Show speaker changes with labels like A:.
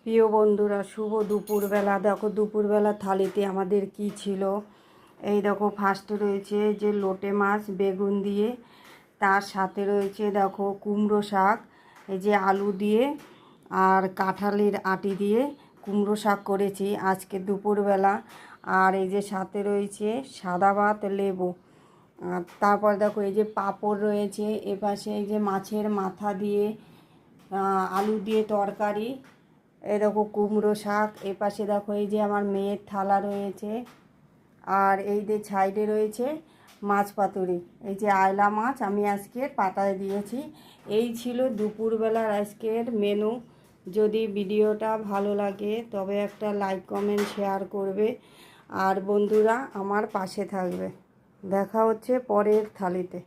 A: প্রিয় বন্ধুরা, শুভ দুপুরবেলা। দেখো দুপুরবেলা থালিতে আমাদের কি ছিল। এই দেখো ফার্স্টে রয়েছে যে লোটে মাছ বেগুন দিয়ে, তার সাথে রয়েছে দেখো কুমড়ো শাক, এই যে আলু দিয়ে আর কাঁঠালের আটি দিয়ে কুমড়ো শাক করেছি আজকে দুপুরবেলা। আর এই যে সাথে রয়েছে সাদা ভাত, লেবু। আর তারপর দেখো এই যে পাঁপড় রয়েছে, এপাশে এই যে মাছের মাথা দিয়ে আলু দিয়ে তরকারি, এই দেখো কুমড়ো শাক। এপাশে দেখো এই যে আমার মেয়ের থালা রয়েছে। আর এই যে সাইডে রয়েছে মাছ পাতুরি, এই যে আয়লা মাছ আমি আজকে পাতায় দিয়েছি। এই ছিল দুপুরবেলার আজকের মেনু। যদি ভিডিওটা ভালো লাগে তবে একটা লাইক কমেন্ট শেয়ার করবে, আর বন্ধুরা আমার পাশে থাকবে। দেখা হচ্ছে পরের থালিতে।